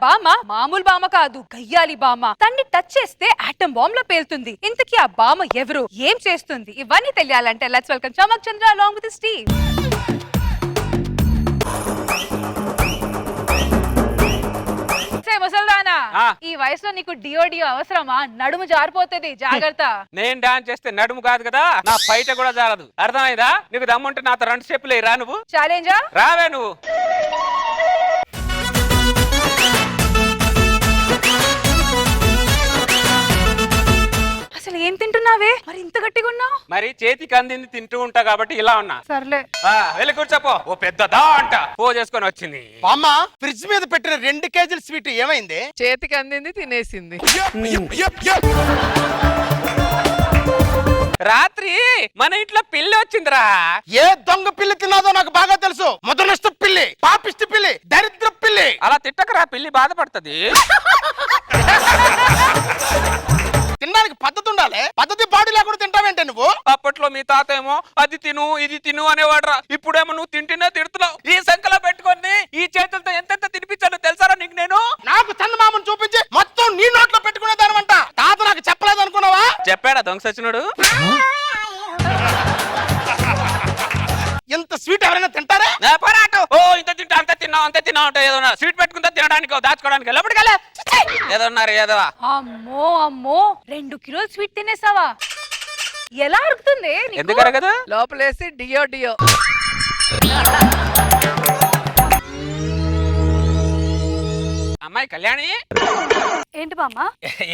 బామ్మ మామూలు బామ్మ కాదు, గయ్యాలి బామ్మ. తన్ని టచ్ చేస్తే ఆటం బాంబ్ లో పేలుతుంది. ఇంతకీ ఆ బామ్మ ఎవరు, ఏం చేస్తుంది, ఇవన్నీ తెలియాలంటే let's welcome Chammak Chandra along with Steve. ముసల్దానా, ఈ వయసులో నీకు డియో అవసరమా? నడుము జారిపోతుంది, జాగ్రత్త. నేను డాన్స్ చేస్తే నడుము కాదు కదా, నా బయట కూడా జారదు. అర్థమైందా? నీకు దమ్ముంటే నాతో 2 స్టెప్పులు రా. నువ్వు ఛాలెంజా? రావే నువ్వు. అసలు ఏం తింటున్నావే, మరి ఇంత గట్టిగా ఉన్నావు? మరి చేతికి అందింది తింటూ ఉంటా కాబట్టి ఇలా ఉన్నా. సర్లే వెళ్ళి కూర్చోపో. ఓ పెద్దదా అంట పో చేసుకొని వచ్చింది. అమ్మ ఫ్రిడ్జ్ మీద పెట్టిన 2 కేజీల స్వీట్ ఏమైంది? చేతికి అందింది తినేసింది. రాత్రి మన ఇంట్లో పిల్లి వచ్చిందిరా. ఏ దొంగ పిల్లి తిన్నాదో నాకు బాగా తెలుసు. మొదనష్ట పిల్లి, పాపిష్టి పిల్లి, దరిద్ర పిల్లి. అలా తిట్టకరా, పిల్లి బాధపడుతుంది. తినడానికి పద్ధతి ఉండాలి. పద్ధతి బాడీ లేకుండా తింటావేంటే నువ్వు? అప్పట్లో మీ తాత ఏమో అది తిను ఇది తిను అనేవాడురా. ఇప్పుడేమో నువ్వు తింటేనే తిడుతున్నావు. ఈ సంఖ్యలో పెట్టుకొని ఈ చేతులతో ఎంతెంత తినిపించానో తెలుసారా నీకు? నేను నాకు చందమామను చూపించి మొత్తం నీ నోట్లో పెట్టుకునే దానివంట. తాత నాకు చెప్పలేదు అనుకున్నావా? చెప్పాడా దొంగ సచ్చినోడు? ఇంత స్వీట్ ఎవరైనా తింటారా? పరాటో ఓ ఇంత తింటా అంత తిన్నావు అంత తిన్నావు అంటే ఏదో స్వీట్ పెట్టుకుంటా తినడానికి దాచుకోవడానికి లోపలికి ఏదన్నారు ఏదో. అమ్మో అమ్మో, 2 కిలోలు స్వీట్ తినేసావా? ఎలా అరుగుతుంది? ఎందుకరా కదా లోపలేసి డియో. అమ్మాయి కళ్యాణి. ఏంటి బామ్మ?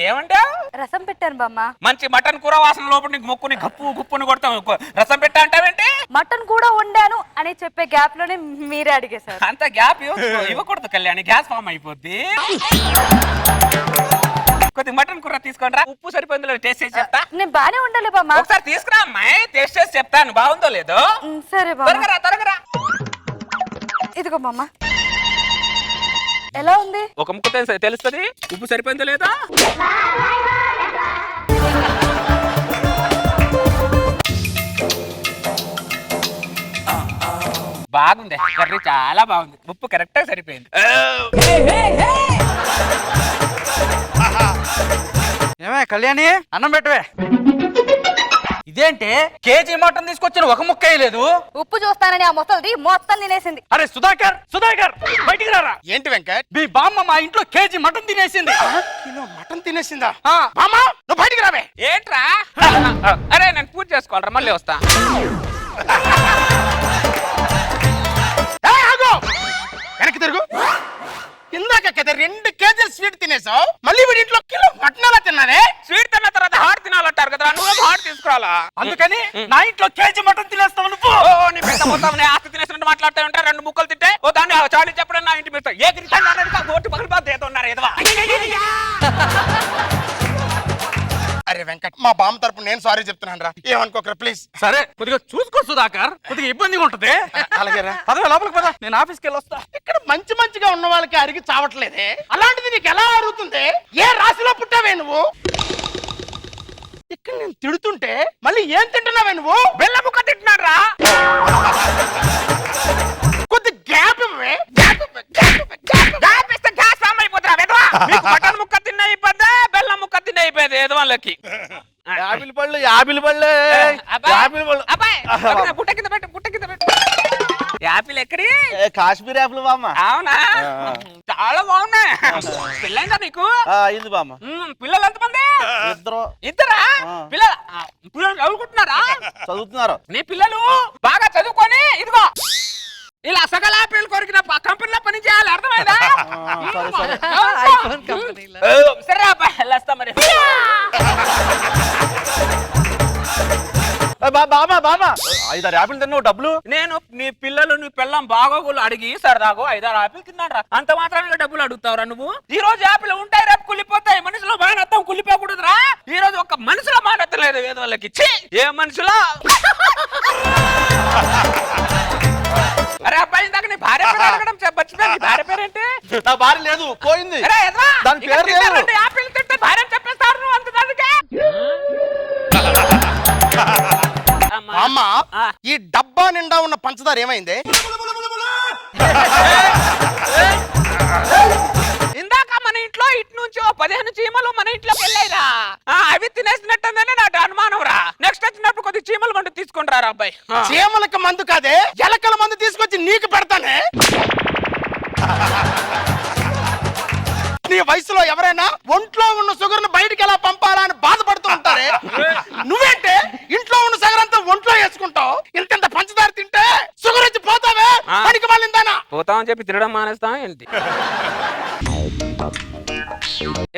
ఏమంటావు? రసం పెట్టాను బామ్మ. మంచి మటన్ కూర వాసన లోపల నీకు ముక్కుని గప్పు గుప్పుని కొడతావు. రసం పెట్టా అంటావేంటి? మటన్ కూడా వండాను అని చెప్పే గ్యాప్ లోనే మీరే అడిగేశారు. అంత గ్యాప్ ఇవ్వకూడదు కళ్యాణి, గ్యాస్ ఫామ్ అయిపోద్ది. కొద్ది మటన్ కూర తీసుకోండి రా. ఉప్పు సరిపోయిందో టేస్ట్ చేసి చెప్తా. నేను బానే ఉండాలి బామ్మ. ఒకసారి తీసుకురా అమ్మాయి, టేస్ట్ చేసి చెప్తాను బాగుందో లేదో. సరే బామ్మ. త్వరగా ఇదిగో బామ్మ. ఎలా ఉంది? ఒక ముక్క తెలుస్తుంది ఉప్పు సరిపోయిందో లేదా. బాగుంది కర్రీ, చాలా బాగుంది. ఉప్పు కరెక్ట్ గా సరిపోయింది. ఏమే కళ్యాణి, అన్నం పెట్టవే. ఇదేంటి కేజీ మటన్ తీసుకొచ్చిన ఒక ముక్క వేయలేదు? ఉప్పు చూస్తానని ఆ ముసలిది మొత్తం తినేసింది. అరే సుధాకర్, బయటికి రారా. ఏంటి వెంకట్? మీ బామ్మ మా ఇంట్లో కేజీ మటన్ తినేసింది. కిలో మటన్ తినేసిందా? ఆ. బామ్మ నువ్వు బయటికి రావే. ఏంట్రా? అరే నేను పూజ చేసుకోవాలరా, మళ్ళీ వస్తా. వెనక్కి తిరుగు. ఇందాక కదా 2 కేజీల స్వీట్ తినేసావు, మళ్ళీ వీడి ఇంట్లో కిలో మటన్ ఎలా తిన్నానే? స్వీట్ తిన్న తర్వాత హాట్ తినాలంటారు కదా, నువ్వు హాట్ తీసుకురాలా. అందుకని నా ఇంట్లో కేజీ మటన్ తినేస్తావు నువ్వు. నీ పెద్ద మొత్తం ఆస్తి తినేసినట్టు మాట్లాడుతూ ఉంటా. 2 ముక్కలు తింటే ఓ దాన్ని చాలి చెప్పడం నా ఇంటి మీద ఏ ఓటు పగిలిపోతున్నారు ఏదో. అరే వెంకట్, మా బామ్మ తరపు నేను సారీ చెప్తున్నాను రా, ఏమనుకోకరా ప్లీజ్. సరే కొద్దిగా చూసుకో సుధాకర్, కొద్దిగా ఇబ్బందిగా ఉంటది. అలాగేరా. పదవి లోపలికి పద, నేను ఆఫీస్కి వెళ్ళి వస్తా. ఇక్కడ మంచిగా ఉన్న వాళ్ళకి అరిగి చావట్లేదే, అలాంటిది నీకు ఎలా అరుగుతుంది? ఏ రాశిలో పుట్టావే నువ్వు? ఇక్కడ నేను తిడుతుంటే మళ్ళీ ఏం తింటున్నావే నువ్వు? బెల్ల ముక్క తింటున్నాడు రా. కొద్ది గ్యాప్ ఇవ్వవే. ఇస్తే గ్యాస్ ఫామ్ అయిపోతున్నా. మటన్ ముక్క తిన్న అయిపోద్దా, బెల్లం ముక్క తిన్న అయిపోయింది ఏదో వాళ్ళకి. యాపిల్ పళ్ళు యాపిల్ పళ్ళు. గుట్ట కింద పెట్టు. యాపిల్ ఎక్కడి? కాశ్మీర్ యాపిల్ బామ్మ. అవునా, చాలా బాగున్నాయి. పిల్లైందా నీకు? ఇది బామ్మ. పిల్లలు ఎంతమంది? ఇద్దరా పిల్లలు చదువుకుంటున్నారా? చదువుతున్నారు. నీ పిల్లలు బాగా చదువుకొని ఇదిగో ఇలా సగల ఆపిల్ కొరికిన కంపెనీలో పని చేయాలి, అర్థమైందా? ఐఫోన్ కంపెనీలో. సరే అబ్బాయి వెళ్ళొస్తా మరి. బామ్మ 5-6 యాపిల్ తిన్నావు, డబ్బులు? నేను నీ పిల్లలు నీ పిల్లం బాగోగులు అడిగి సరదాగో 5-6 ఆపిల్ తిన్నాడు రా. అంత మాత్రమే డబ్బులు అడుగుతావురా నువ్వు? ఈ రోజు యాపిల్ ఉంటాయి, రేపు కుళ్ళిపోతాయి. మనుషులో మానత్వం కుళ్ళిపోకూడదురా. ఈ రోజు ఒక మనుషులో మానత్వం లేదు వేద వాళ్ళకి. ఏ మనుషులో? అరే అబ్బాయి ఇందాక నీ భార్య పేరు అడగడం చెప్పచ్చు. నీ భార్య పేరేంటి? నా భార్య లేదు, పోయింది. దాని పేరు లేదు. యాపిల్ తింటే భార్య చెప్పేస్తారు నువ్వు అంత దానికి. అమ్మ, ఈ డబ్బా నిండా ఉన్న పంచదార ఏమైంది? ఇందాక ఇటు నుంచి 15 చీమలు మన ఇంట్లోకి వెళ్ళాయిరా. అవి తినేసినట్టుందనే నాకు అనుమానం రా. నెక్స్ట్ వచ్చినప్పుడు కొద్ది చీమల మందు తీసుకొని రా అబ్బాయి. చీమలకు మందు కాదే, ఎలకల మందు తీసుకొచ్చి నీకు పెడతానే. నీ వయసులో ఎవరైనా ఒంట్లో ఉన్న షుగర్ ను బయటికి ఎలా పంపాలా అని బాధపడుతూ ఉంటారే, నువ్వేంటే ఇంట్లో ఉన్న షుగర్ అంతా ఒంట్లో వేసుకుంటావు. ఇంత పంచదార తింటే షుగర్ వచ్చి పోతావే, పనికి మాలిందానా. పోతామని చెప్పి తినడం మానేస్తాం ఏంటి?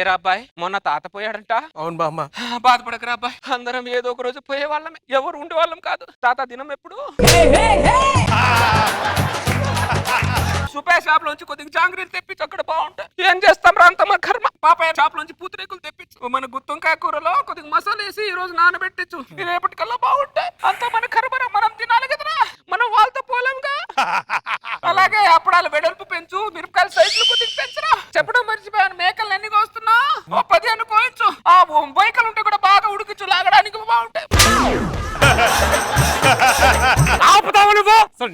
ఏరా అబ్బాయి, మొన్న తాత పోయాడంట. అవును బామ్మ. బాధపడకరా అబ్బాయి, అందరం ఏదో ఒక రోజు పోయే వాళ్ళమే, ఎవరు ఉండే వాళ్ళం కాదు. తాత దినం ఎప్పుడు సుపే షాప్ లోంచి కొద్దిగా జాంగ్రీలు తెప్పించి అక్కడ బాగుంటాయి. ఏం చేస్తాం రా, అంత మన కర్మ. పాపయ్య షాప్ లోంచి పూతరేకులు తెప్పించు, మన గుత్తొంకాయ కూరలో కొద్దిగా మసాలా వేసి ఈ రోజు నానబెట్టించు, రేపటికల్లా బాగుంటాయి. అంత మన కర్మరా, మనం తినాలి కదరా, మనం వాళ్ళతో పోలేంగా. అలాగే అప్పుడాలు వెడల్పు పెంచు, మిరపకాయల సైజులు కొద్దిగా పెంచరా. చెప్పడం మర్చిపోయాను, మేకలు ఎన్ని కోస్తున్నా 10 కోయించు. ఆ బొయ్కలు ఉంటే కూడా బాగా ఉడికించు, లాగడానికి బాగుంటాయి.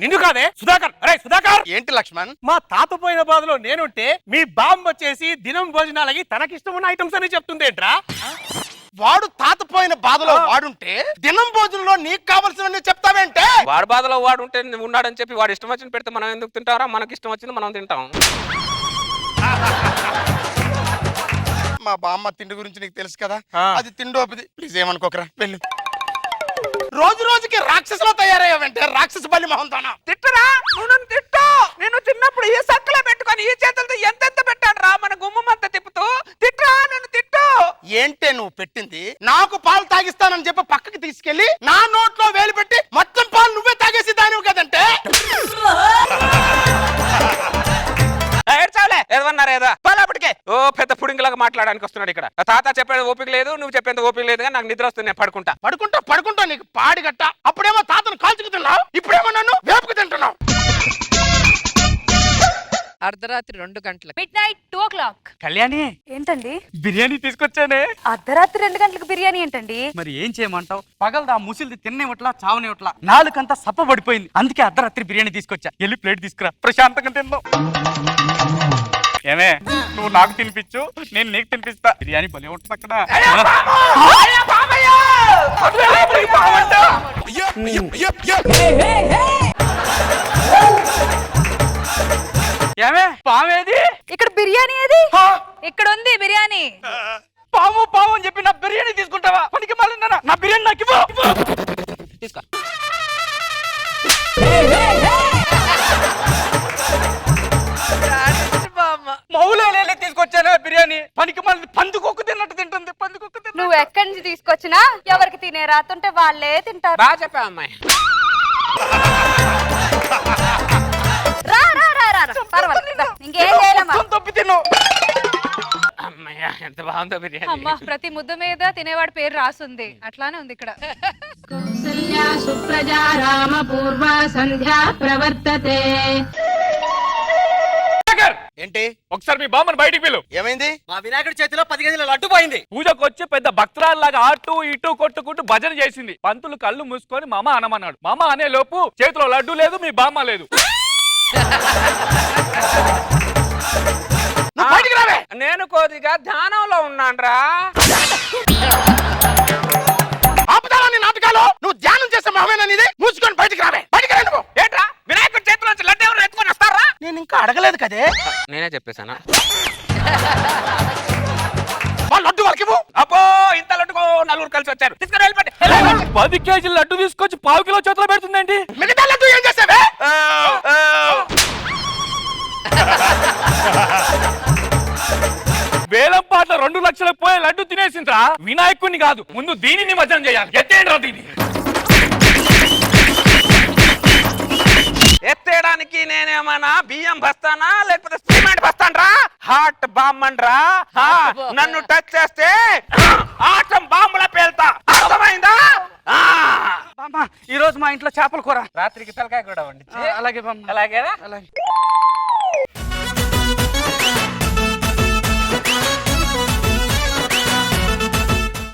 నిన్ను కాదే సుధాకర్. అరే సుధాకర్. ఏంటి లక్ష్మణ్? మా తాత పోయిన బాధలో నేనుంటే మీ బామ్మ వచ్చేసి దినం భోజనాలకి తనకిష్టం ఉన్న ఐటమ్స్ అని చెప్తుంది ఏంట్రా? వాడు తాత పోయిన బాధలో వాడుంటే దినం భోజనంలో నీకు కావాల్సినవన్నీ చెప్తావేంటే? వాడు బాధలో వాడు ఉంటే ఉన్నాడని చెప్పి వాడు ఇష్టం వచ్చిన పెడితే మనం ఎందుకు తింటారా? మనకి ఇష్టం వచ్చింది మనం తింటాం. మా బామ్మ తిండి గురించి నీకు తెలుసు కదా, అది తిండోపిది. ప్లీజ్ ఏమనుకోకరా, వెళ్ళు. రోజు రోజుకి రాక్షసులో తయారయ్యావంటే, రాక్షస బలి మొహంతోనా. తిట్టరా, నువ్వు నన్ను తిట్టు. నేను చిన్నప్పుడు ఈ సంకలో పెట్టుకొని ఈ చేతులతో ఎంతెంత పెట్టాడు రా, మన గుమ్మంతా తిప్పుతూ. తిట్టరా, నన్ను తిట్టు. ఏంటే నువ్వు పెట్టింది? నాకు పాలు తాగిస్తానని చెప్పి పక్కకి తీసుకెళ్లి నా నోట్లో వేలు పెట్టి మొత్తం పాలు నువ్వే తాగేసి దానివి కదంటే. ఏడ్చావులే, ఏదన్నారా ఏదో పాలప్పటికే. ఓ పెద్ద పుడింగిలాగా మాట్లాడడానికి వస్తున్నాడు ఇక్కడ. తాత చెప్పేది ఓపిక లేదు, నువ్వు చెప్పేది ఓపిక లేదు, కానీ నాకు నిద్ర వస్తుంది, నేను పడుకుంటా. పడుకుంటా నీకు పాడి గట్ట. అప్పుడేమో తాతను కాల్చుకు తిన్నావు, ఇప్పుడేమో నన్ను వేపుకు తింటున్నావు. అర్ధరాత్రి 2 గంటలకు midnight 2 o'clock. కళ్యాణి, ఏంటండి బిర్యానీ తీసుకొచ్చానే. అర్ధరాత్రి 2 గంటలకు బిర్యానీ ఏంటండి? మరి ఏం చేయమంటావు? పగలదా ముసిలిది తిన్నేవట్లా చావనేవట్లా, నాలుకంతా సప్ప పడిపోయింది. అందుకే అర్ధరాత్రి బిర్యానీ తీసుకొచ్చా. వెళ్ళి ప్లేట్ తీసుకురా, ప్రశాంతంగా తిందాం. ఏమే, నువ్వు నాకు తినిపించు, నేను నీకు తినిపిస్తా. బిర్యానీ భలే ఉంటుంది అక్కడ. ఏమే, పామేది? ఇక్కడ బిర్యానీ ఏది? ఇక్కడ ఉంది బిర్యానీ. పాము పాము అని చెప్పి నా బిర్యానీ తీసుకుంటావా? పనికి మళ్ళీ నా బిర్యానీ నాకు ఇవ్వు. తీసుకో. మౌలే తీసుకొచ్చాను బిర్యానీ. పనికి మళ్ళీ పందుకొక్కు తిన్నట్టు తింటుంది. పందుకొక్కు తిన్న. నువ్వు ఎక్కడి నుంచి తీసుకొచ్చినా ఎవరికి తినే రాతుంటే వాళ్ళే తింటారు. బాగా చెప్పా అమ్మాయి. రా రా రా రా రా. పర్వాలేదు, ఇంకేం చేయలేమా? తప్పి తిను. అమ్మయ్య, ఎంత బాగుందో బిర్యానీ. అమ్మా, ప్రతి ముద్ద మీద తినేవాడి పేరు రాసుంది, అట్లానే ఉంది ఇక్కడ. కౌసల్యా సుప్రజా రామ పూర్వ సంధ్యా ప్రవర్తతే. ఏంటి? ఒకసారి మీ బామ్మని బయటికి పిలు. ఏమైంది? మా వినాయకుడి చేతిలో 10 కేజీల లడ్డు పోయింది. పూజకు వచ్చి పెద్ద భక్తురాల్లాగా అటు ఇటు కొట్టుకుంటూ భజన చేసింది. పంతులు కళ్ళు మూసుకొని మామ అనమన్నాడు. మామ అనే లోపు చేతిలో లడ్డు లేదు, మీ బామ్మ లేదు. నేను కొద్దిగా ధ్యానంలో ఉన్నాన్రా. ఆపుతావా నీ నాటకాలు? నువ్వు ధ్యానం చేసే మొహమేనా నీది? మూసుకొని బయటికి రావే. బయటికి రా నువ్వు. ఏంట్రా, వినాయకుడి చేతిలోంచి లడ్డు ఎవరు ఎత్తుకొని వస్తారా? నేను ఇంకా అడగలేదు కదే. నేనే చెప్పేశానా? వాళ్ళు లడ్డు వాళ్ళకి ఇవ్వు. అబ్బో, ఇంత లడ్డుకో నలుగురు కలిసి వచ్చారు. తీసుకుని వెళ్ళిపోండి. 10 కేజీల లడ్డు తీసుకొచ్చి 1/2 కిలో చేతిలో పెడుతుందేంటి? మిగతా లడ్డు ఏం చేసావే? వేలం పాటల 2 లక్షలకు పోయే లడ్డు తినేసిందిరా. వినాయకుడిని కాదు, ముందు దీనిని నిమజ్జనం చేయాలి. ఎత్తేండ్రా దీన్ని. ఎత్తేయడానికి నేనేమన్నా బియ్యం బస్తానా లేకపోతే సిమెంట్ బస్తాన్రా? హాట్ బాంబన్రా. నన్ను టచ్ చేస్తే ఆటం బాంబుల పేల్తా, అర్థమైందా? బామ్మ, ఈ రోజు మా ఇంట్లో చేపల కూర. రాత్రికి తలకాయ కూడా వండి. అలాగే బామ్మ. అలాగేనా? అలాగే.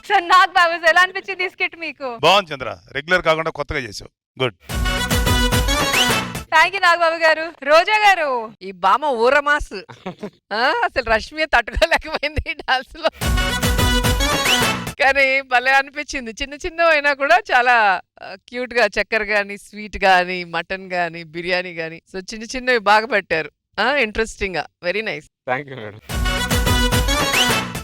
సార్, నాకు బాబు ఎలా అనిపించింది ఈ స్కిట్ మీకు? బాగుంది చంద్ర, రెగ్యులర్ కాకుండా కొత్తగా చేసావు. గుడ్. థ్యాంక్ యూ నాగబాబు గారు. రోజా గారు, ఈ బామ ఊరమాస్ అసలు రష్మి తట్టుకోలేకపోయింది డాన్స్ లో. కానీ భలే అనిపించింది. చిన్న చిన్న అయినా కూడా చాలా క్యూట్ గా చక్కెర గాని, స్వీట్ గాని, మటన్ గాని, బిర్యానీ గాని, సో చిన్న చిన్నవి బాగా పెట్టారు. ఇంట్రెస్టింగ్ గా, very nice. Thank you madam.